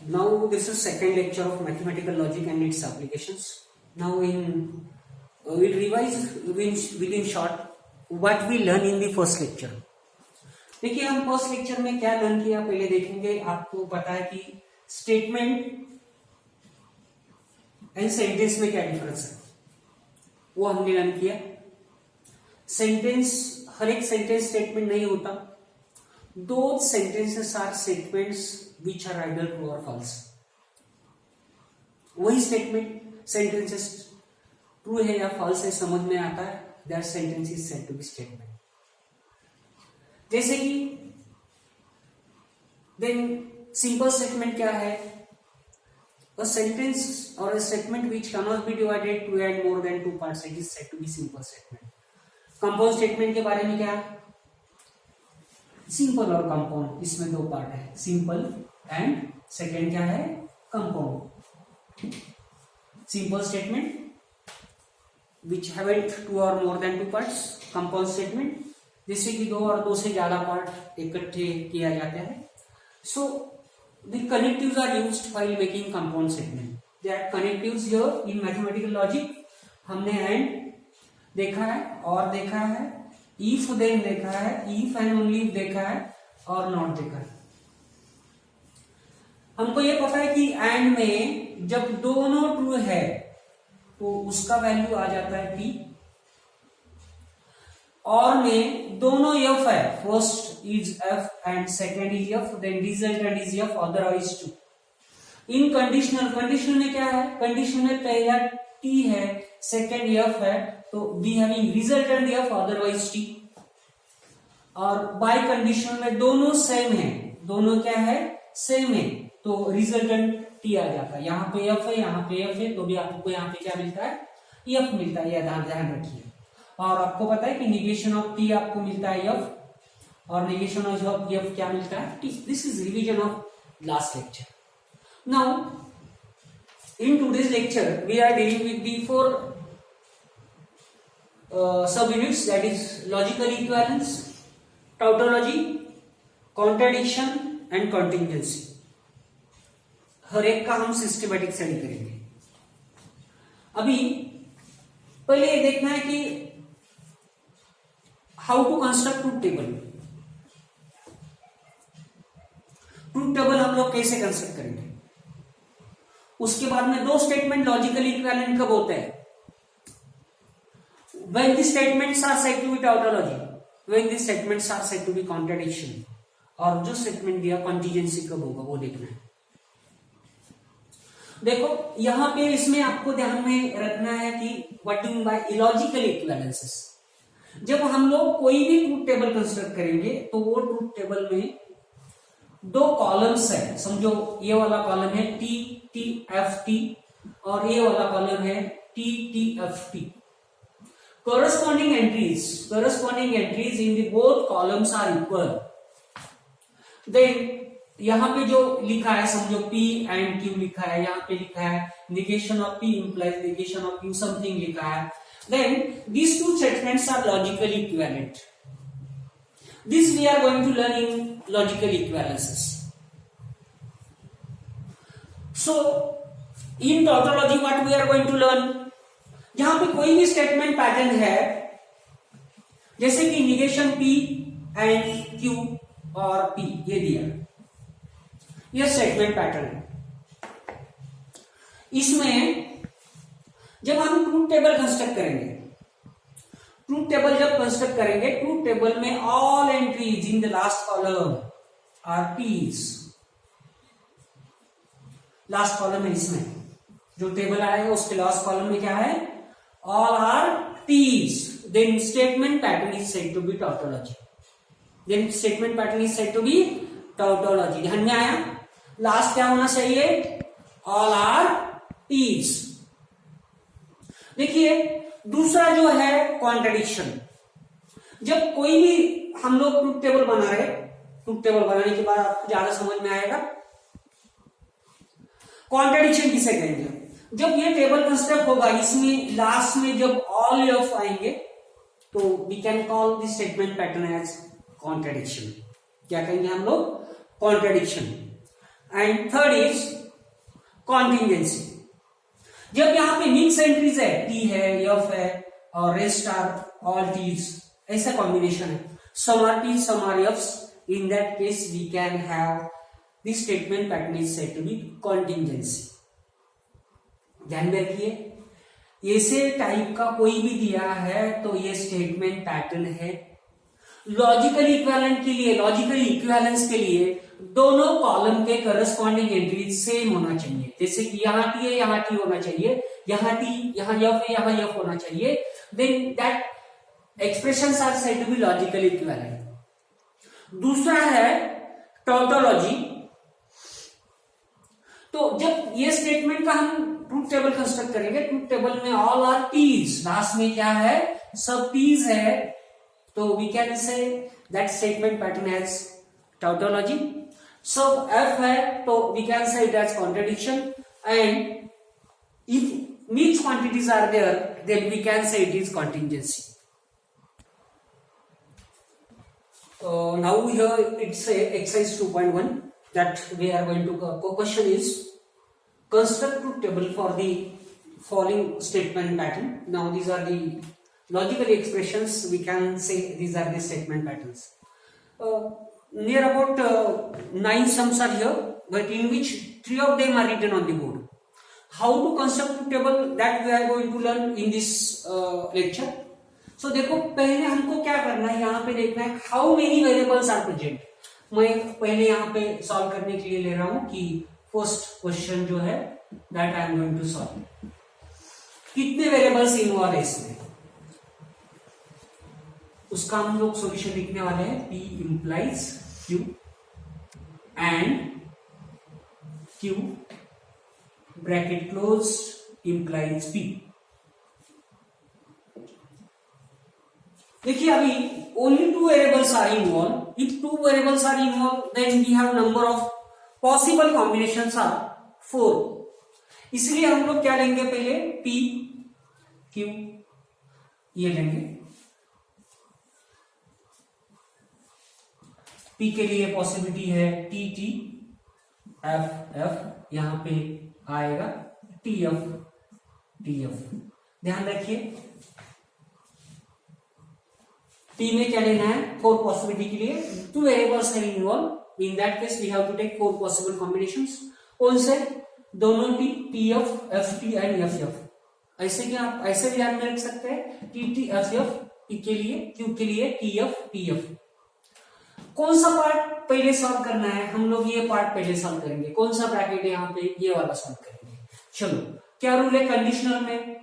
Now this is second lecture of mathematical logic and its applications. Now we'll revise within short what we learn in the first lecture. देखिए हम first lecture में क्या learn किया पहले देखेंगे. आपको पता है कि स्टेटमेंट एंड सेंटेंस में क्या डिफरेंस है वो हमने लर्न किया. सेंटेंस, हर एक सेंटेंस स्टेटमेंट नहीं होता. दो sentences are statements which are either true or false. वही स्टेटमेंट सेंटेंसेस ट्रू है या फॉल्स है समझ में आता है. That sentence is said to be statement. जैसे कि देन सिंपल स्टेटमेंट क्या है? A sentence or a statement which cannot be divided to add more than two parts, it is said to be simple statement. Compound statement के बारे में क्या? Simple और compound, इसमें दो पार्ट है, सिंपल एंड सेकेंड क्या है? Compound. Simple statement which have two और more than two parts. Compound statement जिससे कि दो और दो से ज्यादा पार्ट इकट्ठे किया जाता है. So the connectives are used while making compound statement. That connectives here in mathematical logic हमने एंड देखा है और देखा है, इफ देन देखा है, इफ एंड ओनली इफ देखा है और नॉट देखा है. हमको ये पता है कि एंड में जब दोनों ट्रू है तो उसका वैल्यू आ जाता है टी. और में दोनों एफ है, first is F and second is F, then resultant is F, otherwise T. In conditional, conditional में क्या है? कंडीशनल में पहला टी है, सेकेंड एफ है, तो we having resultant F otherwise T. और बाय कंडीशन में दोनों सेम है, दोनों क्या है? सेम है, तो रिजल्टेंट टी आ जाता है. यहाँ पे एफ है, यहाँ पे एफ है, तो भी आपको यहाँ पे क्या मिलता है? एफ मिलता है. यह ध्यान रखिए. और आपको पता है कि निगेशन ऑफ टी आपको मिलता है एफ, और निगेशन ऑफ एफ क्या मिलता है? T. This is revision of last lecture. Now in today's lecture we are dealing with the four subunits, that is logical equivalence, tautology, contradiction and contingency. हर एक का हम systematic study करेंगे. अभी पहले ये देखना है कि how to construct truth table. Truth table हम लोग कैसे कंस्ट्रक्ट करेंगे. उसके बाद में दो स्टेटमेंट लॉजिकल इक्विवेलेंट कब होते हैं? When the statements are said to be tautology, when the statements are said to be contradiction. और जो स्टेटमेंट दिया कॉन्टिजेंसी कब होगा वो देखना है. देखो यहां पे इसमें आपको ध्यान में रखना है कि what do mean by illogical equivalences. जब हम लोग कोई भी ट्रूथ टेबल कंस्ट्रक्ट करेंगे तो वो ट्रूथ टेबल में दो कॉलम्स है. समझो ये वाला कॉलम है टी टी एफ टी और ये वाला कॉलम है T T F T. corresponding entries in the both columns are equal. then यहां पे जो लिखा है समझो P एंड Q लिखा है, यहां पे लिखा है negation of P implies negation of Q, something लिखा है. then these two statements are logically equivalent. this we are going to learn in logical equivalences. so in tautology what we are going to learn, जहां पे कोई भी statement pattern है, जैसे कि negation P and Q और P ये दिया, यह स्टेटमेंट पैटर्न है. इसमें जब हम ट्रूथ टेबल कंस्ट्रक्ट करेंगे, ट्रूथ टेबल जब कंस्ट्रक्ट करेंगे, ट्रूथ टेबल में all entries in the last column are piece. Last column है, इसमें जो टेबल आएगा उसके लास्ट कॉलम में क्या है? all are T's. then statement pattern is said to be tautology. ध्यान में आया? लास्ट क्या होना चाहिए? all are T's. देखिए दूसरा जो है कॉन्ट्रडिक्शन. जब कोई भी हम लोग ट्रूथ टेबल बना रहे, ट्रूथ टेबल बनाने के बाद आपको ज्यादा समझ में आएगा. कॉन्ट्रडिक्शन किसे कहेंगे? जब ये टेबल कंस्ट्रक्ट होगा, इसमें लास्ट में जब ऑल एफ आएंगे तो we can call this statement pattern as contradiction. क्या कहेंगे हम लोग? Contradiction and third is contingency. जब यहाँ पे मिक्स एंट्रीज है, टी है, एफ है और रेस्ट आर ऑल टीज, ऐसा कॉम्बिनेशन है, some are Ts some are Fs, in that case we can have this statement pattern is said to be contingency. ध्यान में रखिए ऐसे टाइप का कोई भी दिया है तो ये स्टेटमेंट पैटर्न है। लॉजिकल इक्विवेलेंट के लिए, लॉजिकल इक्विवेलेंस के लिए दोनों कॉलम के करस्पॉन्डिंग एंट्रीज सेम होना चाहिए। जैसे कि यहाँ टी है, यहाँ टी होना चाहिए, यहाँ टी, यहाँ एफ है, यहाँ एफ होना चाहिए, then that expressions are said to be logical equivalent. दूसरा है टॉटोलॉजी। तो जब ये स्टेटमेंट का हम ट्रूथ टेबल कंस्ट्रक्ट करेंगे, ट्रूथ टेबल में ऑल आर टीज, लास्ट में क्या है, सब टीज है, तो we can say that statement pattern has tautology। सब एफ है तो we can say it as contradiction, and if mixed quantities are there then we can say it is contingency। Now here it's a exercise 2.1 that we are going to question is construct truth table for the following statement pattern। Now these are the logical expressions, we can say these are the statement patterns। Near about 9 sums are here, but in which 3 of them are written on the board। How to construct truth table, that we are going to learn in this lecture। So देखो पहले हमको क्या करना है, यहाँ पे देखना है how many variables are present। मैं पहले यहाँ पे सॉल्व करने के लिए ले रहा हूँ कि फर्स्ट क्वेश्चन जो है that I am going to solve, कितने वेरिएबल्स इन्वॉल्व है इसमें, उसका हम लोग सॉल्यूशन लिखने वाले हैं। P implies Q and Q bracket close implies P। देखिए अभी only 2 variables are involved। If 2 variables are involved then we have number of possible combinations are 4। इसलिए हम लोग क्या लेंगे, पहले P Q ये लेंगे। P के लिए पॉसिबिलिटी है T T, F F, यहां पे आएगा T F T F। ध्यान रखिए P में क्या लेना है, 4 पॉसिबिलिटी के लिए 2 वेरिएबल्स है involve, in that case we have to take 4 possible combinations. कौन से, दोनों T, T F F T and F F। ऐसे कि आप ऐसे ध्यान में रख सकते हैं T T F F, P के लिए, Q के लिए T F T F। कौन सा पार्ट पहले सॉल्व करना है, हम लोग ये पार्ट पहले सॉल्व करेंगे। कौन सा ब्रैकेट है यहाँ पे, ये वाला सॉल्व करेंगे। चलो क्या रूल है कंडीशनल में,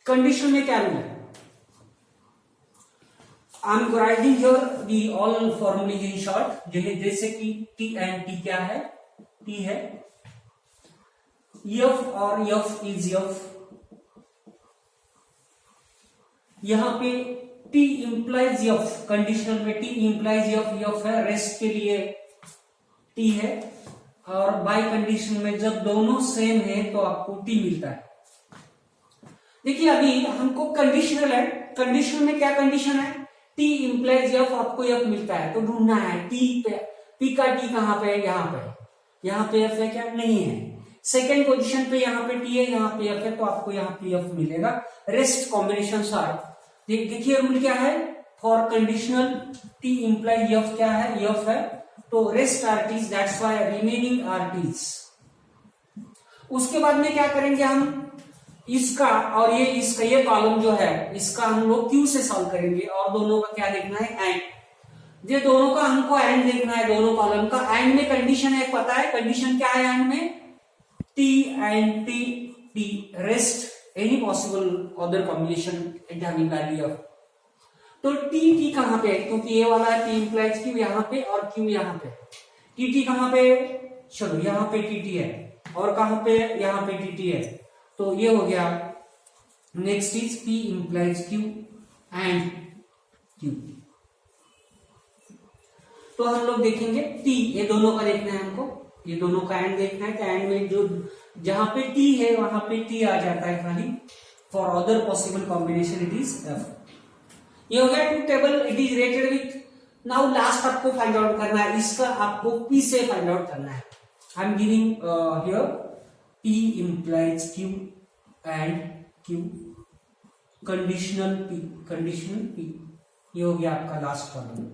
कंडीशनल में क्या रूल है, I am writing here the all फॉर्मूले इन शॉर्ट। जैसे कि T एंड T क्या है, T है F और F इज F, यहां पे T implies F, कंडीशनल में T implies F, F है, रेस्ट के लिए T है, और बाय कंडीशन में जब दोनों सेम है तो आपको T मिलता है। देखिए अभी हमको कंडीशनल है, कंडीशनल में क्या कंडीशन है, T implies F, आपको F मिलता है, तो ढूंढना है T पे, P का T कहां पे है, यहाँ पे F है क्या, नहीं है। सेकेंड पोजीशन पे यहाँ पे T है, यहाँ पे F है, तो आपको यहाँ पे F मिलेगा। रेस्ट कॉम्बिनेशन आर, देखिए रूल क्या है, for conditional T implies F क्या है, F है, तो rest are T's, that's why remaining are T's. उसके बाद में क्या करेंगे हम, इसका और ये इसका, ये कॉलम जो है इसका हम लोग Q से सॉल्व करेंगे, और दोनों का क्या देखना है, एंड। ये दोनों का हमको एंड देखना है, दोनों कॉलम का। एंड में कंडीशन है, पता है कंडीशन क्या है एंड में, T and T T rest any possible other combination it having value of। तो T T कहां पे है, क्योंकि ये वाला T implies Q यहाँ पे और Q यहाँ पे, T T कहां पे, चलो यहाँ पे T T है, और कहां पे, यहाँ पे T T है, तो ये हो गया। Next is P implies Q and Q। तो हम लोग देखेंगे T, ये दोनों का देखना है हमको, ये दोनों का एंड देखना है, तो एंड में जो जहां पे T है वहां पे T आ जाता है खाली। For other possible combination it is F। ये हो गया truth table, it is rated with now last आपको फाइंड आउट करना है, इसका आपको P से फाइंड आउट करना है। I am giving here P implies Q and Q conditional P, ये हो गया आपका लास्ट प्रॉब्लम।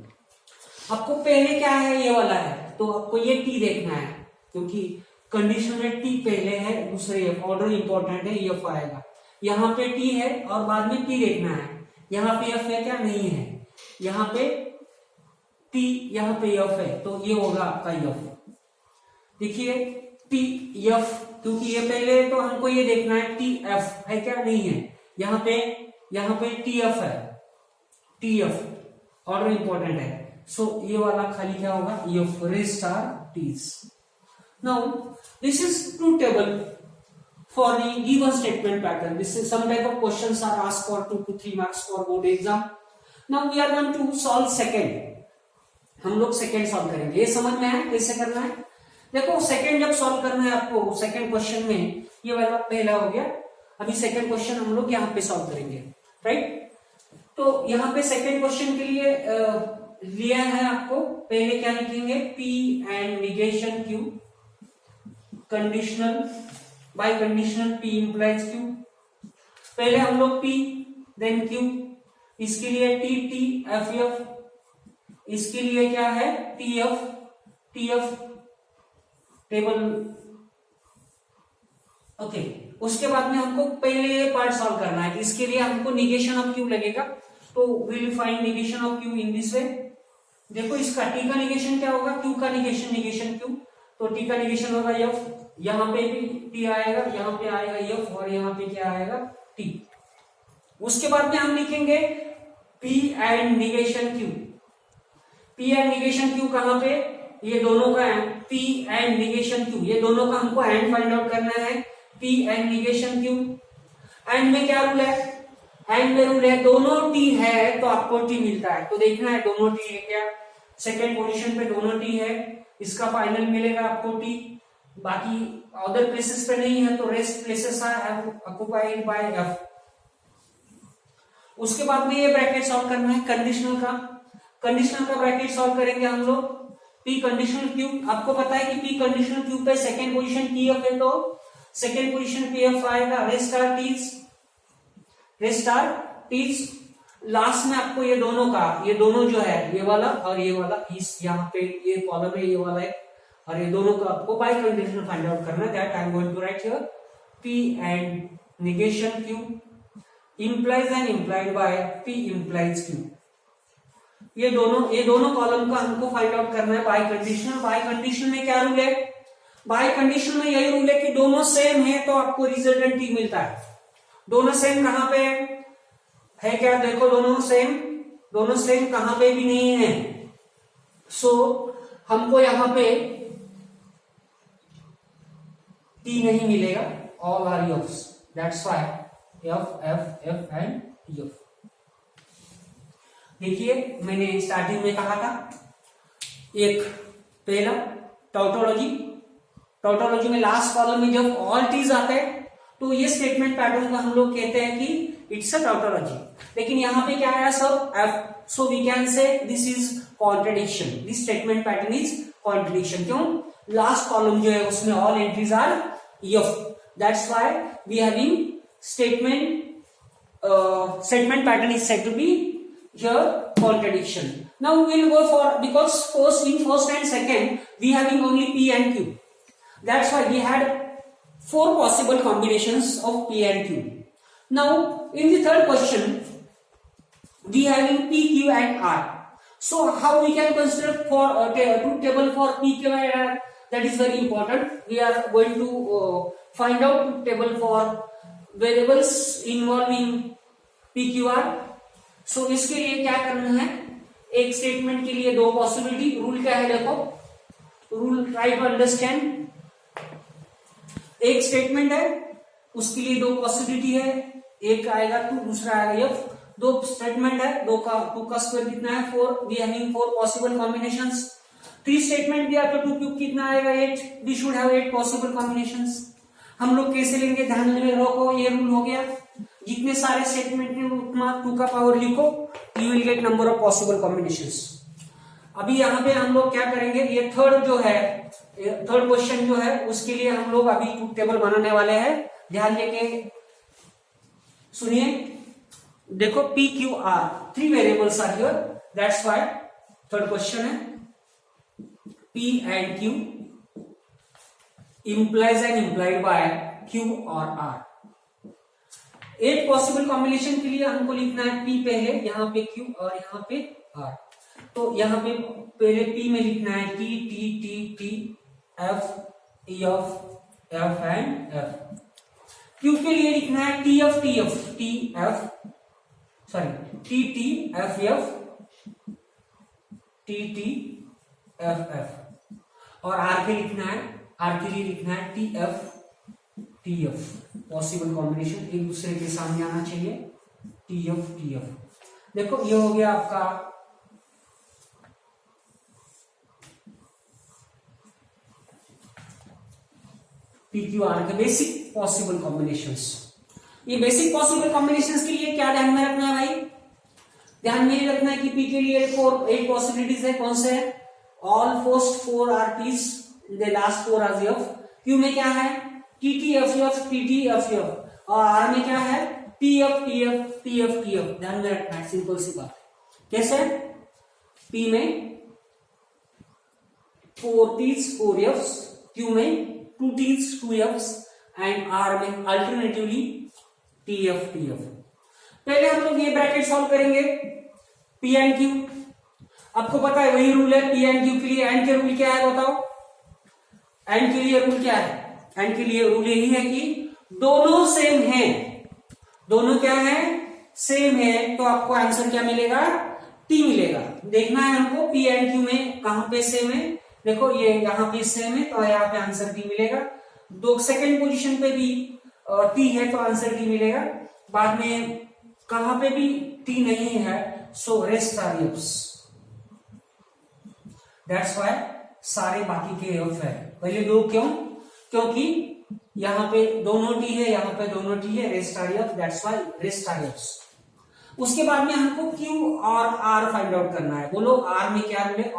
आपको पहले क्या है, ये वाला है, तो आपको ये T देखना है, क्योंकि कंडीशन में T पहले है, दूसरे F, ऑर्डर इंपॉर्टेंट है, F आएगा। यहाँ पे T है और बाद में P देखना है। यहाँ पे F है क्या, नहीं है, यहाँ पे T, यहाँ पे F है, तो ये होगा आपका F। देखिए T F, क्योंकि ये पहले है तो हमको ये देखना है T F है क्या, नहीं है, यहाँ पे T F है, T F ऑर्डर इंपॉर्टेंट है, सो ये वाला खाली क्या होगा, F rest are T's। Now this is truth table for the given statement pattern. This is some type of questions are asked for 2 to 3 marks for board exam. Now we are going to solve second. हम लोग second solve करेंगे, ये समझ में आया कैसे करना है। देखो सेकंड जब सॉल्व करना है आपको, सेकंड क्वेश्चन में ये वाला पहला हो गया, अभी सेकंड क्वेश्चन हम लोग यहाँ पे सॉल्व करेंगे, राइट। तो यहाँ पे सेकंड क्वेश्चन के लिए लिया है आपको, पहले क्या लिखेंगे, P and negation Q, conditional bye conditional P implies Q। पहले हम लोग P देन Q, इसके लिए T F F, इसके लिए क्या है T F टेबल, ओके। उसके बाद में हमको पहले ये पार्ट सॉल्व करना है, इसके लिए हमको निगेशन ऑफ Q लगेगा, तो will find negation of Q in this वे। देखो इसका T का निगेशन क्या होगा, Q का निगेशन Q, तो T का निगेशन होगा F, यहाँ पे भी T आएगा, यहाँ पे आएगा F, और यहाँ पे क्या आएगा T। उसके बाद में हम लिखेंगे P and negation Q। P and negation Q कहाँ पे, ये दोनों का है, P एंड निगेशन Q, ये दोनों का हमको एंड फाइंड आउट करना है, P and negation Q। And में क्या रूल है, एंड में रूल है दोनों T है तो आपको T मिलता है, तो देखना है दोनों T है क्या, सेकेंड पोजीशन पे दोनों T है, इसका फाइनल मिलेगा आपको T, बाकी अदर प्लेसेस पे नहीं है, तो rest places are occupied by F। उसके बाद में ये ब्रैकेट सॉल्व करना है कंडीशनल का ब्रैकेट सॉल्व करेंगे हम लोग। P कंडीशनल Q, आपको पता है कि P कंडीशनल Q पे सेकेंड पोजीशन TF है, तो सेकेंड पोजीशन PF आएगा, रेस्ट आर T's। लास्ट में आपको ये दोनों जो है, ये वाला और ये वाला, इस यहाँ पे ये कॉलम है, ये वाला है, और ये दोनों का आपको बाय कंडीशन फाइंड आउट करना है। That I am going to write here P and negation Q implies and implied by P implies Q। ये दोनों कॉलम का हमको फाइंड आउट करना है बाय कंडीशन। बाय कंडीशन में क्या रूल है, बाय कंडीशन में यही रूल है कि दोनों सेम है तो आपको रिजल्टेंट T मिलता है। दोनों सेम कहां पे है क्या, देखो दोनों सेम कहां पे भी नहीं है, सो हमको यहां पे T नहीं मिलेगा, all are F's, that's why F and F। देखिए मैंने स्टार्टिंग में कहा था, एक पहला टाउटोलॉजी में लास्ट कॉलम में जब ऑल T's आते हैं तो ये स्टेटमेंट पैटर्न को हम लोग कहते हैं कि इट्स अ टाउटोलॉजी। लेकिन यहाँ पे क्या आया सब F, so we can say this is contradiction, this statement pattern is contradiction. क्यों, लास्ट कॉलम जो है उसमें all entries are F, that's why we having statement pattern is said to be here contradiction. Now we will go for, because first and second we having only P and Q, that's why we had 4 possible combinations of P and Q. Now in the third question we having P, Q and R. So how we can consider for truth table for P, Q and R, that is very important. We are going to find out truth table for variables involving PQR। सो इसके लिए क्या करना है, एक statement के लिए 2 possibility, rule क्या है देखो, रूल ट्राई टू अंडरस्टैंड। एक स्टेटमेंट है उसके लिए 2 पॉसिबिलिटी है, एक आएगा 2, दूसरा आएगा F। 2 स्टेटमेंट है, 2 का स्क्वायर कितना है 4, we having 4 possible combinations. 3 statement दिया तो 2 क्यूब कितना आएगा 8, we should have 8 possible combinations. हम लोग कैसे लेंगे, ध्यान में रखो, ये रूल हो गया, जितने सारे स्टेटमेंट में उतना 2 का पावर लिखो, you will gate number of possible combinations. अभी यहाँ पे हम लोग क्या करेंगे, ये थर्ड जो है, थर्ड क्वेश्चन जो है उसके लिए हम लोग अभी ट्रूथ टेबल बनाने वाले हैं। ध्यान देके सुनिए। देखो P Q R 3 variables are here, that's why third question है P and Q implies and implied by Q और R। एक पॉसिबल कॉम्बिनेशन के लिए हमको लिखना है P पहले, यहाँ पे Q और यहाँ पे R। तो यहाँ पे पहले P में लिखना है T T T T F F and F। Q के लिए लिखना है T F T F T F sorry T T F F T T F F और R के लिए लिखना है T F T F। Possible combination एक दूसरे के सामने आना चाहिए, T F T F। देखो ये हो गया आपका PQR के बेसिक पॉसिबल कॉम्बिनेशंस। ये बेसिक पॉसिबल कॉम्बिनेशंस के लिए क्या ध्यान में रखना है भाई? ध्यान में ये रखना है कि P के लिए 8 पॉसिबिलिटीज है। कौन से है? All first 4 are T's, the last 4 are F। Q में क्या है? TTFF TTFF और R में क्या है? TFTF TFTF। ध्यान में रखना है, सिंपल सी बात। कैसे? P में 4 T's 4 F's, Q में 2 T's 2 F's एंड R में अल्टरनेटिवली TF TF। पहले हम लोग ये ब्रैकेट सॉल्व करेंगे P एंड Q। आपको पता है वही रूल है P एंड Q के लिए। एंड के रूल क्या है बताओ? एंड के लिए रूल क्या है? एंड के लिए रूल यही है कि दोनों सेम है। दोनों क्या है? सेम है। तो आपको आंसर क्या मिलेगा? T मिलेगा। देखना है हमको P एंड Q में कहां पे सेम है। देखो ये यहाँ पे सेम है तो यहाँ पे आंसर T मिलेगा। दो सेकंड पोजीशन पे भी T है तो आंसर T मिलेगा। बाद में कहां पे भी T नहीं है so rest are F's। That's why सारे बाकी के F है। पहले दो क्यों? क्योंकि यहाँ पे दोनों T है, यहाँ पे दोनों T है, rest are F, that's why rest are F's। उसके बाद में हमको Q और R फाइंड आउट करना है। बोलो R में क्या रूल है?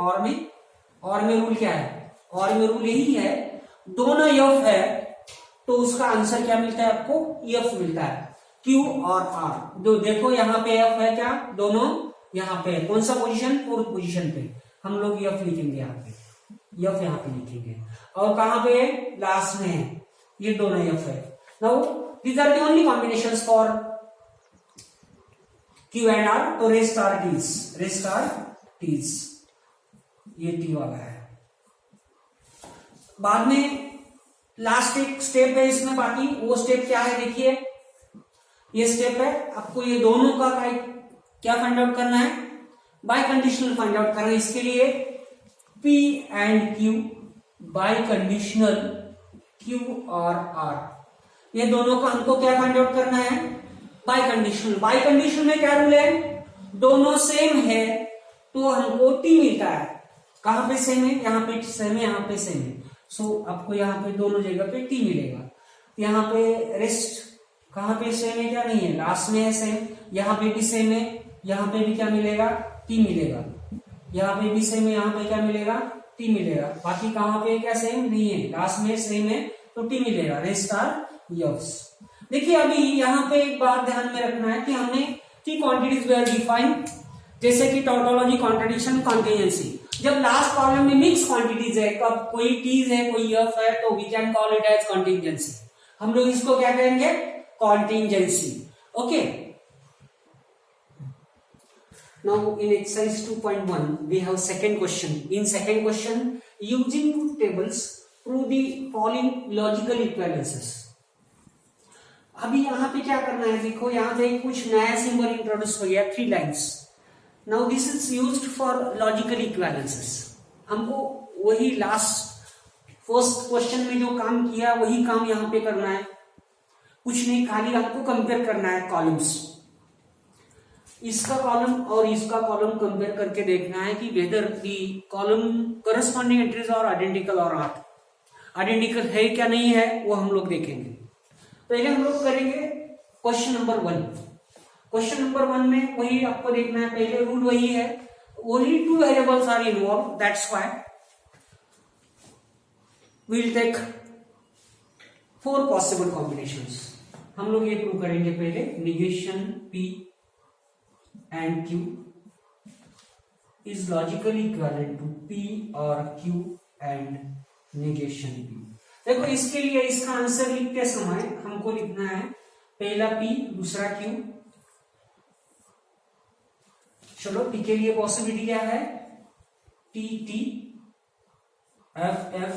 और में रूल क्या है? और में रूल यही है दोनों F है तो उसका आंसर क्या मिलता है आपको? F मिलता है। Q और R जो देखो यहाँ पे F है क्या? दोनों यहाँ पे। कौन सा पोजीशन? 4th पोजीशन पे। हम लोग F लिखेंगे, यहाँ पे F यहाँ पे लिखेंगे। और कहां पे? लास्ट में है। ये दोनों F है। Now these are the only combinations for Q and R। तो रेस्ट आर T's। ये T वाला है। बाद में लास्ट एक स्टेप है इसमें बाकी। वो स्टेप क्या है? देखिए ये स्टेप है, आपको ये दोनों का क्या फाइंड आउट करना है? बाय कंडीशनल फाइंड आउट करना है। इसके लिए P and Q bye conditional Q और R, ये दोनों का हमको क्या फाइंड आउट करना है? Bye conditional. बाय कंडीशनल में क्या रूल है? दोनों सेम है तो हमको T मिलता है। कहां पे सेम है? यहाँ पे सेम है, यहाँ पे सेम है। सो आपको यहाँ पे दोनों जगह पे T मिलेगा। यहाँ पे रेस्ट कहां पे सेम है? क्या नहीं है? लास्ट में है सेम। यहाँ पे भी सेम है, यहाँ पे भी क्या मिलेगा? T मिलेगा। यहाँ पे भी सेम है, यहाँ पे क्या मिलेगा? T मिलेगा। बाकी कहां पे क्या सेम नहीं है? लास्ट में सेम है तो T मिलेगा। Rest are F's। देखिए अभी यहाँ पे एक बात ध्यान में रखना है कि हमने की क्वांटिटीज वेर डिफाइंड, जैसे कि टोटोलॉजी, कॉन्ट्रडिक्शन, कॉन्टिजेंसी। जब लास्ट प्रॉब्लम में मिक्स क्वांटिटीज है, कब कोई T's है कोई F है, तो we can call it as contingency. हम लोग इसको क्या कहेंगे? Contingency. Okay. Now in exercise 2.1 we have second question. In second question, using two tables prove the following logical equivalences. अभी यहाँ पे क्या करना है? देखो यहाँ पे कुछ नया सिंबल इंट्रोड्यूस हो गया, 3 lines. Now this is used for logical equivalences. हमको वही लास्ट फर्स्ट क्वेश्चन में जो काम किया वही काम यहाँ पे करना है। कुछ नहीं, खाली आपको कंपेयर करना है कॉलम्स। इसका कॉलम और इसका कॉलम कंपेयर करके देखना है कि weather the column corresponding entries और आइडेंटिकल और नॉट। आइडेंटिकल है क्या नहीं है वो हम लोग देखेंगे। पहले हम लोग करेंगे क्वेश्चन नंबर 1। क्वेश्चन नंबर 1 में वही आपको देखना है, पहले रूल वही है। only two variables are involved, that's why we'll take 4 possible combinations. हम लोग ये प्रूव करेंगे पहले negation P and Q is logically equivalent to P or Q and negation P. देखो इसके लिए इसका आंसर लिखते समय हमको लिखना है पहला P दूसरा Q. चलो P के लिए पॉसिबिलिटी क्या है, T T, F F,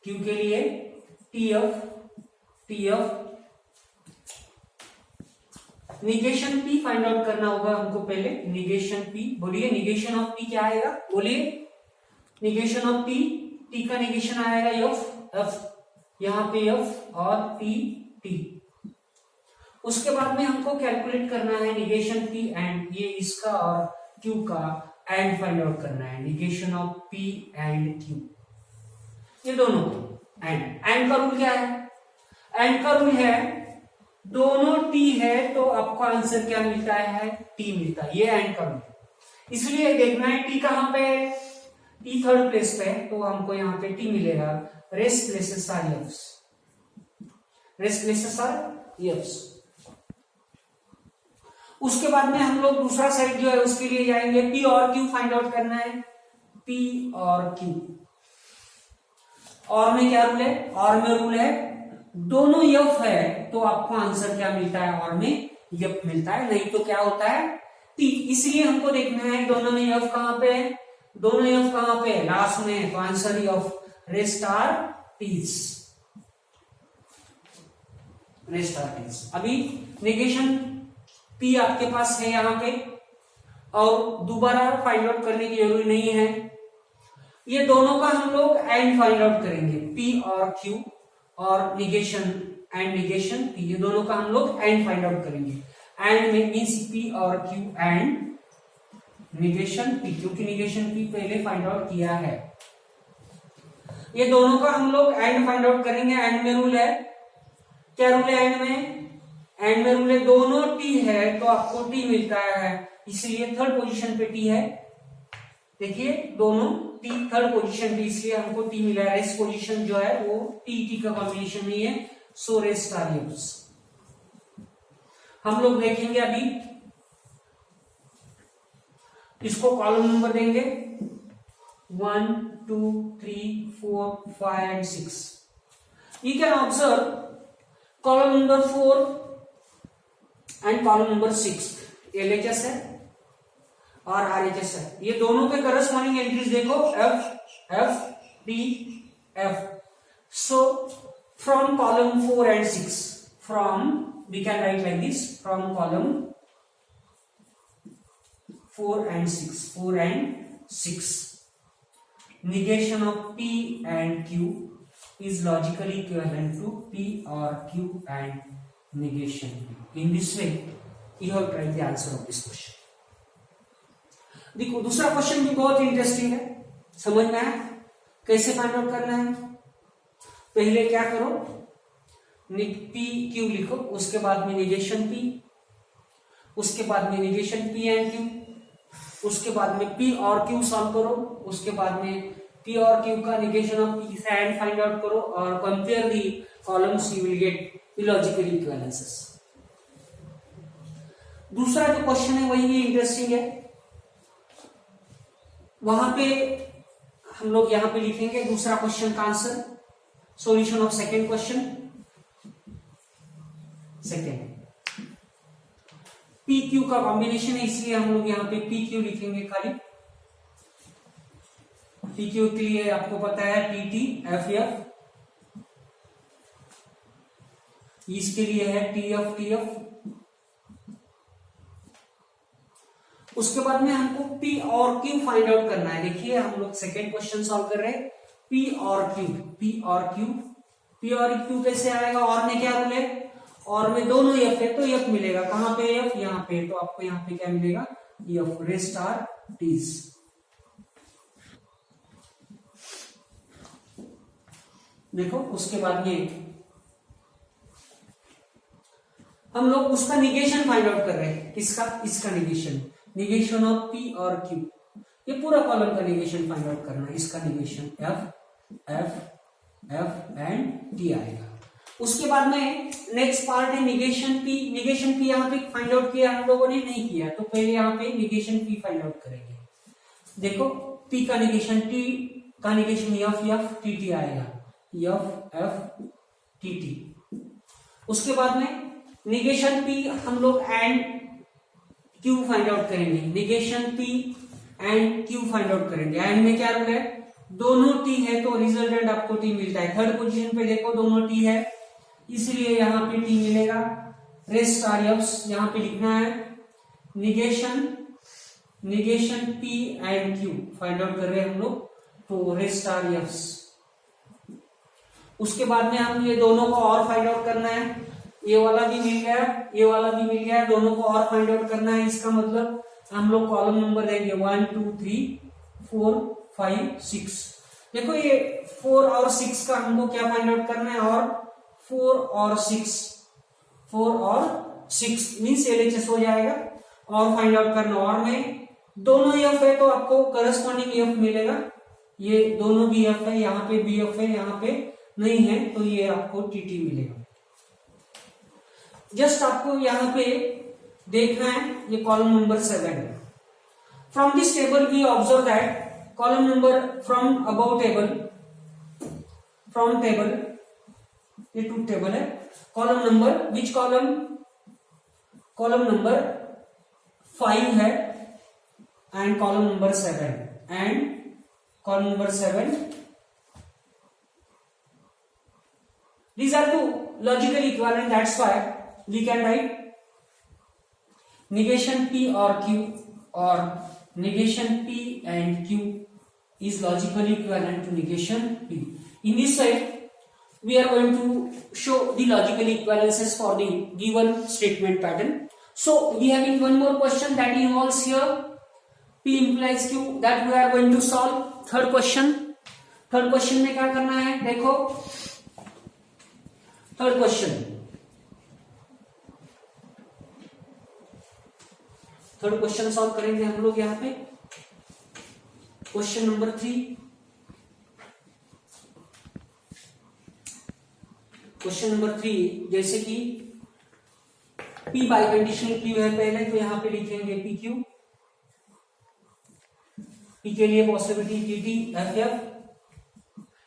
Q के लिए T F T F. Negation P find out करना होगा हमको पहले. निगेशन P, बोलिए निगेशन ऑफ P क्या आएगा, बोलिए निगेशन ऑफ P. T का निगेशन आएगा F F, यहाँ पे F और T T. उसके बाद में हमको कैलकुलेट करना है निगेशन P एंड ये इसका और Q का एंड फाइंड आउट करना है. Negation of P and Q, ये दोनों एंड का रूल क्या है, एंड का रूल है दोनों T है तो आपको आंसर क्या मिलता है, T मिलता है. ये एंड का रूल. इसलिए देखना है T कहां पे है, T थर्ड प्लेस पे है तो हमको यहाँ पे T मिलेगा. Rest places are F's, rest places are F's. उसके बाद में हम लोग दूसरा साइड जो है उसके लिए जाएंगे. P और Q फाइंड आउट करना है. P और Q, और में क्या रूल है, और में रूल है दोनों F है तो आपको आंसर क्या मिलता है, और में F मिलता है, नहीं तो क्या होता है T. इसलिए हमको देखना है दोनों में F कहां पे है, दोनों F कहां पे है, लास्ट में, तो answer F. Rest are T's, rest are T's. अभी नेगेशन P आपके पास है यहाँ पे और दोबारा फाइंड आउट करने की जरूरी नहीं है. ये दोनों का हम लोग एंड फाइंड आउट करेंगे. P और Q और निगेशन एंड निगेशन P, ये दोनों का हम लोग एंड फाइंड आउट करेंगे. एंड में मींस P और Q एंड निगेशन P, क्योंकि निगेशन P पहले फाइंड आउट किया है. ये दोनों का हम लोग एंड फाइंड आउट करेंगे. एंड में रूल है, क्या रूल है एंड में, एंड में रूल है दोनों T है तो आपको T मिलता है, इसलिए थर्ड पोजीशन पे T है. देखिए दोनों T थर्ड पोजीशन पे, इसलिए हमको T मिला है. रेस्ट पोजीशन जो है वो T का कॉम्बिनेशन नहीं है, सो रेस्ट आर F's. हम लोग देखेंगे अभी इसको कॉलम नंबर देंगे 1 2 3 4 5 and 6. You can observe column number 4 and column number 6 LHS है और RHS है. ये दोनों के करस्पॉन्डिंग एंट्रीज देखो, F F D F. So from column 4 and 6, from we can write like this, from column 4 and 6, 4 and 6, negation of P and Q is logically equivalent to P or Q and negation P. In this way you have tried the answer of this question. देखो दूसरा question भी बहुत interesting है, समझ में आया कैसे find out करना है. पहले क्या करो, P Q लिखो, उसके बाद में निगेशन P, उसके बाद में निगेशन P एंड Q, उसके बाद में P और Q सॉल्व करो, उसके बाद में P और Q का निगेशन ऑफ P से एंड फाइंड आउट करो और compare the columns, you will get logical equivalences. दूसरा जो क्वेश्चन है वही भी इंटरेस्टिंग है. वहां पे हम लोग यहां पे लिखेंगे दूसरा क्वेश्चन का answer, solution of second question. Second P Q का कॉम्बिनेशन है, इसलिए हम लोग यहाँ पे पी क्यू लिखेंगे खाली. पी क्यू के लिए आपको पता है टी टी एफ एफ, इसके लिए है टी एफ. उसके बाद में हमको P और Q फाइंड आउट करना है. देखिए हम लोग सेकेंड क्वेश्चन सॉल्व कर रहे हैं. P और Q, P और Q, P और Q कैसे आएगा, और में क्या रूल है, और में दोनों F है तो F मिलेगा. कहां पे F, यहाँ पे, तो आपको यहाँ पे क्या मिलेगा F. Rest are T's. देखो उसके बाद में हम लोग उसका निगेशन फाइंड आउट कर रहे हैं. किसका, इसका निगेशन, निगेशन ऑफ P और Q. ये पूरा कॉलम का निगेशन फाइंड आउट करना है। इसका negation F F F and T आएगा। उसके बाद में नेक्स्ट पार्ट है निगेशन पी। निगेशन पी यहाँ पे फाइंड आउट किया हम लोगों ने, नहीं किया, तो पहले यहाँ पे निगेशन पी फाइंड आउट करेंगे। देखो पी का निगेशन, टी का negation F F T T आएगा, एफ एफ टी टी। उसके बाद में निगेशन पी हम लोग एंड क्यू फाइंड आउट करेंगे। Negation P and Q find out करेंगे। एंड में क्या रूल है, दोनों टी है तो रिजल्टेंट आपको टी मिलता है। थर्ड पोजीशन पे देखो दोनों टी है, इसलिए यहाँ पे टी मिलेगा। रेस्ट आर एफ्स यहाँ पे लिखना है। Negation P and Q find out कर रहे हैं हम लोग, तो रेस्ट आर एफ्स। उसके बाद में हम ये दोनों को और फाइंड आउट करना है। ये वाला भी मिल गया, ये वाला भी मिल गया, दोनों को और फाइंड आउट करना है। इसका मतलब हम लोग कॉलम नंबर देंगे 1 2 3 4 5 6। देखो ये 4 और 6 का हमको क्या फाइंड आउट करना है, और 4 और 6 मीन्स एलएचएस हो जाएगा, और फाइंड आउट करना। और में दोनों एफ है तो आपको करस्पॉन्डिंग एफ मिलेगा। ये दोनों भी एफ है, यहाँ पे बी एफ है, यहाँ पे नहीं है, तो ये आपको टीटी मिलेगा। जस्ट आपको यहाँ पे देखना है, ये कॉलम नंबर 7 है। From this table we observe that column number from above table, from table, ये टू टेबल है। Column number which column number 5 है and column number 7 and column number 7, these are two logically equivalent, that's why we can write negation P or Q, or negation P and Q is logically equivalent to negation P. In this way we are going to show the logical equivalences for the given statement pattern. So we have in one more question that involves here P implies Q, that we are going to solve. Third question में क्या करना है, देखो third question solve करेंगे हम लोग। यहाँ पे क्वेश्चन नंबर 3, जैसे कि P बाई कंडीशनल Q है पहले, तो यहाँ पे लिखेंगे पी क्यू। पी के लिए possibility T T F F,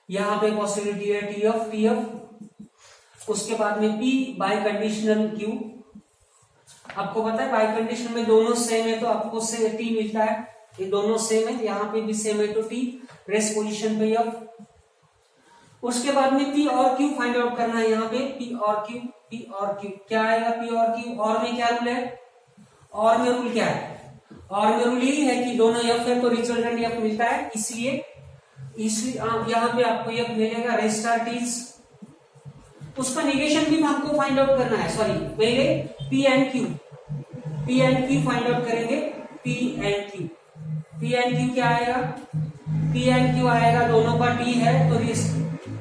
यहाँ पे पॉसिबिलिटी है टी एफ टी एफ। उसके बाद में P बाई कंडीशनल Q, आपको पता है बाई कंडीशन में दोनों सेम है तो आपको से टी मिलता है, ये दोनों सेम है, यहाँ पे भी सेम है तो टी, रेस्ट पोजीशन पे एफ। उसके बाद में P और Q फाइंड आउट करना है। यहाँ पे P और Q क्या आएगा, P और Q। और में क्या रूल है, और में रूल क्या है, और में रूल यही है कि दोनों एफ है तो रिजल्टेंट एफ मिलता है, इसलिए यहाँ पे आपको एफ मिलेगा। Rest are T's. उसका निगेशन भी हमको फाइंड आउट करना है, सॉरी पहले P and Q find out करेंगे। P एंड Q क्या आएगा, P एंड Q आएगा, दोनों का T है तो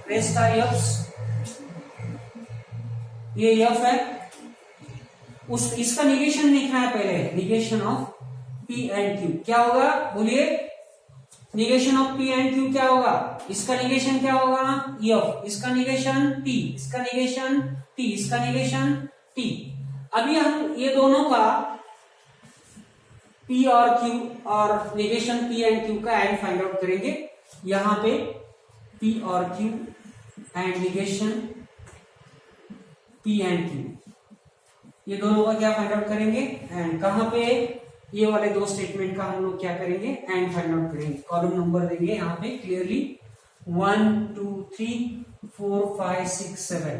रेस्ट आर एफ्स, ये एफ है। इसका निगेशन लिखना है पहले, negation of P and Q क्या होगा, बोलिए negation of P and Q क्या होगा, इसका निगेशन क्या होगा एफ, इसका निगेशन T, इसका निगेशन T, इसका निगेशन T। अभी हम ये दोनों का P और Q और निगेशन P एंड Q का एंड फाइंड आउट करेंगे। यहाँ पे P और Q and negation P and Q, ये दोनों का क्या फाइंड आउट करेंगे एंड। कहाँ पे, ये वाले दो स्टेटमेंट का हम लोग क्या करेंगे एंड फाइंड आउट करेंगे। कॉलम नंबर देंगे यहाँ पे क्लियरली 1 2 3 4 5 6 7।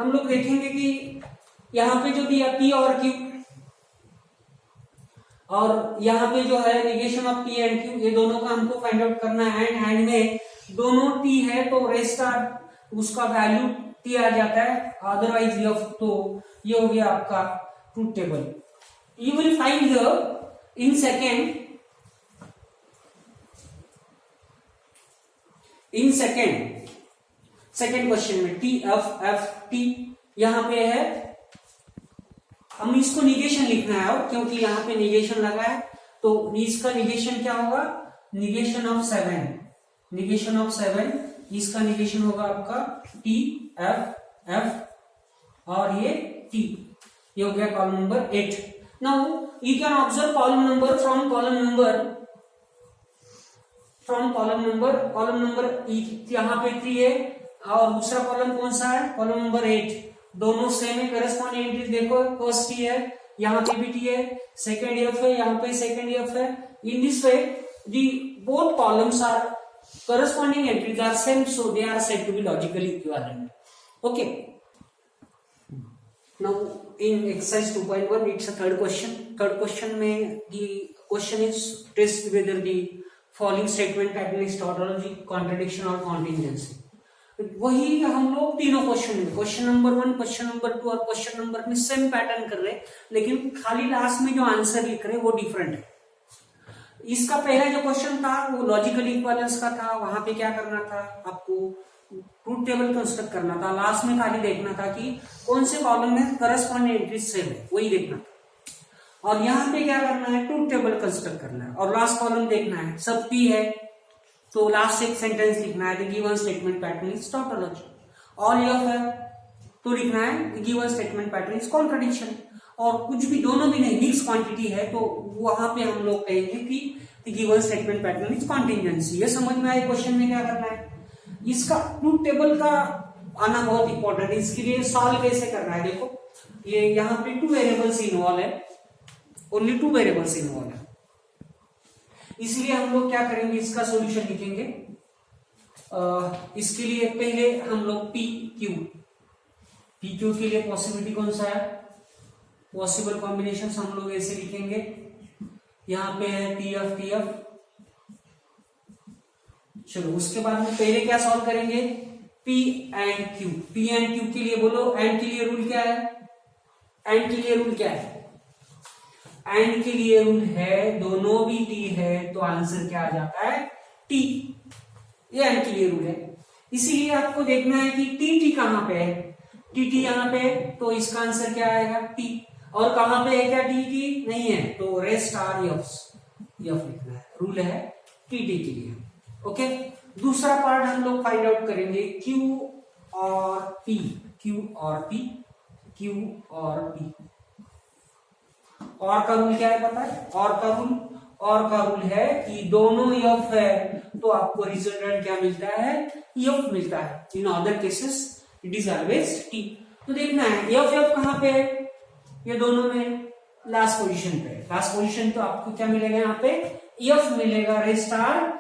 हम लोग देखेंगे कि यहाँ पे जो दिया P और Q, और यहाँ पे जो है negation of P and Q, ये दोनों का हमको फाइंड आउट करना है। एंड में दोनों T है तो रेस्ट आर उसका वैल्यू T आ जाता है, अदरवाइज F, तो ये हो गया आपका truth table. You will find here in second question में T F F T यहाँ पे है, हम इसको निगेशन लिखना है, और क्योंकि यहाँ पे निगेशन लगा है तो इसका निगेशन क्या होगा, निगेशन ऑफ 7, निगेशन ऑफ 7, इसका निगेशन होगा आपका टी एफ एफ और ये टी, ये हो गया column number 8। Now you can observe column number from column number यहाँ पे 3 है और दूसरा कॉलम कौन सा है, कॉलम नंबर 8, दोनों सेम है, करस्पॉन्डिंग एंट्रीज देखो, फर्स्ट टी है, यहाँ पे भी टी है, सेकेंड एफ है, यहाँ पे सेकेंड एफ है। In this way the both columns are corresponding entries are same, so they are said to be logically equivalent. Okay, now in exercise 2.1 it's a third question में the question is test whether the following statement contains tautology, contradiction और contingency। वही हम लोग तीनों question number 1, question number 2 और question number में same pattern कर रहे हैं, लेकिन खाली लास्ट में जो आंसर लिख रहे हैं वो डिफरेंट है। इसका पहला जो क्वेश्चन था वो लॉजिकल इक्विवेलेंस का था, वहां पे क्या करना था, आपको ट्रूथ टेबल कंस्ट्रक्ट करना था, लास्ट में खाली देखना था कि कौन से कॉलम में करस्पॉन्डिंग एंट्रीज सेम है, वही देखना था। और यहाँ पे क्या करना है, ट्रूथ टेबल कंस्ट्रक्ट करना है और लास्ट कॉलम देखना है, सब पी है तो लास्ट एक सेंटेंस लिखना है, the given statement pattern is tautology. All F है तो लिखना है the given statement pattern is contradiction, और कुछ भी दोनों भी नहीं, मिक्स क्वांटिटी है तो वहां पे हम लोग कहेंगे कि given statement pattern is contingency. ये समझ में आए क्वेश्चन में क्या करना है। इसका ट्रूथ टेबल का आना बहुत इंपॉर्टेंट है, इसके लिए सॉल्व कैसे करना है। देखो ये यहाँ पे 2 वेरिएबल्स इन्वॉल्व है, ओनली 2 वेरिएबल्स इन्वॉल्व है, इसलिए हम लोग क्या करेंगे, इसका सॉल्यूशन लिखेंगे। इसके लिए पहले हम लोग पी क्यू के लिए पॉसिबिलिटी कौन सा है, पॉसिबल कॉम्बिनेशन हम लोग ऐसे लिखेंगे, यहां पे है टी एफ। चलो उसके बाद में पहले क्या सॉल्व करेंगे, पी एंड क्यू के लिए बोलो, एंड के लिए रूल क्या है, एंड के लिए रूल क्या है, एंड के लिए रूल है दोनों भी टी है तो आंसर क्या आ जाता है, टी। ये एंड के लिए रूल है, इसीलिए आपको देखना है कि टी कहां पे है, टी यहां पे तो इसका आंसर क्या आएगा, टी। और कहां पे है क्या, टी नहीं है तो रेस्ट आर एफ लिखना है, रूल है टी के लिए। ओके, दूसरा पार्ट हम लोग फाइंड आउट करेंगे क्यू और पी। और का रूल क्या है पता है, और का रूल है कि दोनों एफ है तो आपको रिजल्टेंट क्या मिलता है, एफ मिलता है। In other cases it is always T. तो देखना है एफ कहां पे है, ये दोनों में लास्ट पोजीशन पे। लास्ट पोजीशन तो आपको क्या मिलेगा, यहाँ पे एफ मिलेगा, रेस्टार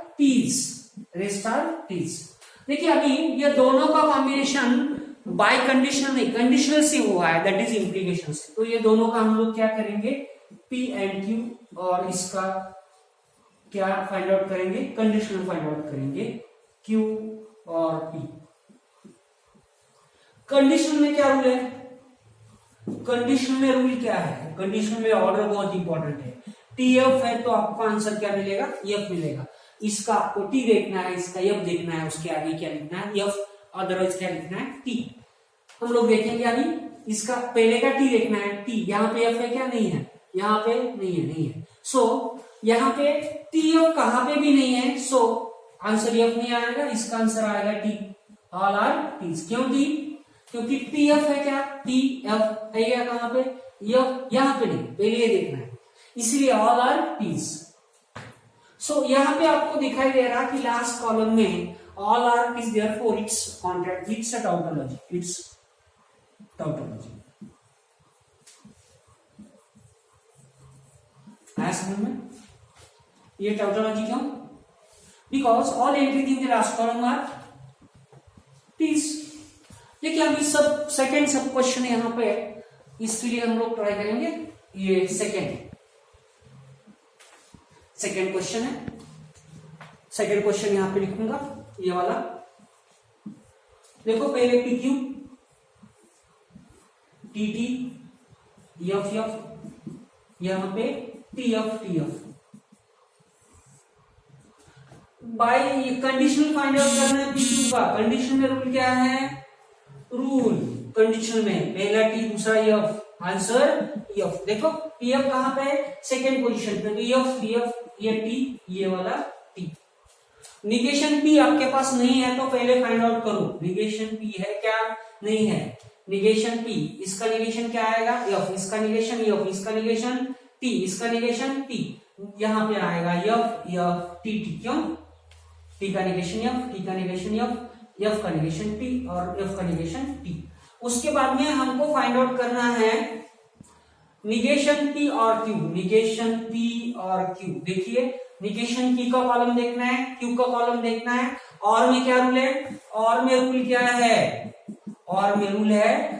टीज। देखिए अभी ये दोनों का कॉम्बिनेशन बाय कंडीशनल नहीं, कंडीशनल से हुआ है, दैट इज इंप्लीकेशन से। तो ये दोनों का हम लोग क्या करेंगे, पी एंड क्यू, और इसका क्या फाइंड आउट करेंगे, कंडीशनल फाइंड आउट करेंगे, क्यू और पी। कंडीशनल में क्या रूल है, कंडीशन में रूल क्या है, कंडीशन में ऑर्डर बहुत इंपॉर्टेंट है। टी एफ है तो आपको आंसर क्या मिलेगा, एफ मिलेगा। इसका आपको टी देखना है, इसका एफ देखना है, उसके आगे क्या लिखना है, एफ, अदरवाइज क्या लिखना है, टी। हम लोग देखेंगे अभी, इसका पहले का टी देखना है, टी यहाँ पे एफ है क्या, नहीं है, यहाँ पे नहीं है। सो यहाँ पे टी एफ कहां पे भी नहीं है, सो आंसर एफ नहीं आएगा, इसका आंसर आएगा टी। All are T's. क्यों टी, क्योंकि टी एफ है क्या, टी एफ है क्या, कहां पे, एफ यहां पे नहीं, पहले ये देखना है, इसलिए ऑल आर टीज। सो यहां पे आपको दिखाई दे रहा कि लास्ट कॉलम में all are Ts, therefore it's contract, it's a tautology. आया समझ में, ये टाउटोलॉजी क्यों, because all entries in the last column are Ts. देखिए अभी सब सेकेंड सब क्वेश्चन यहां पे है, इसके लिए हम लोग ट्राई करेंगे। ये सेकेंड क्वेश्चन है, सेकेंड क्वेश्चन यहां पे लिखूंगा, ये वाला देखो। पहले पी क्यू, टी एफ, यहां पे T F. Bye conditional find out करना है पी क्यू का। कंडीशन में रूल क्या है, रूल कंडीशन में पहला टी दूसरा एफ, आंसर एफ। देखो पी एफ कहां पे है, सेकेंड पोजीशन पे, तो एफ ये टी, ये वाला टी। निगेशन पी आपके पास नहीं है तो पहले फाइंड आउट करो, निगेशन पी है क्या, नहीं है, निगेशन पी, इसका निगेशन क्या आएगा, एफ, इसका निगेशन एफ, इसका निगेशन टी, इसका निगेशन टी, यहां पे आएगा एफ एफ टी टी, क्यों, टी का निगेशन एफ, टी का निगेशन एफ, एफ का निगेशन टी और एफ का निगेशन टी। उसके बाद में हमको फाइंड आउट करना है निगेशन पी और क्यू, निगेशन पी और क्यू। देखिए निगेशन पी का कॉलम देखना है, क्यू का कॉलम देखना है। और में क्या रूल है, और में रूल क्या है, और में रूल है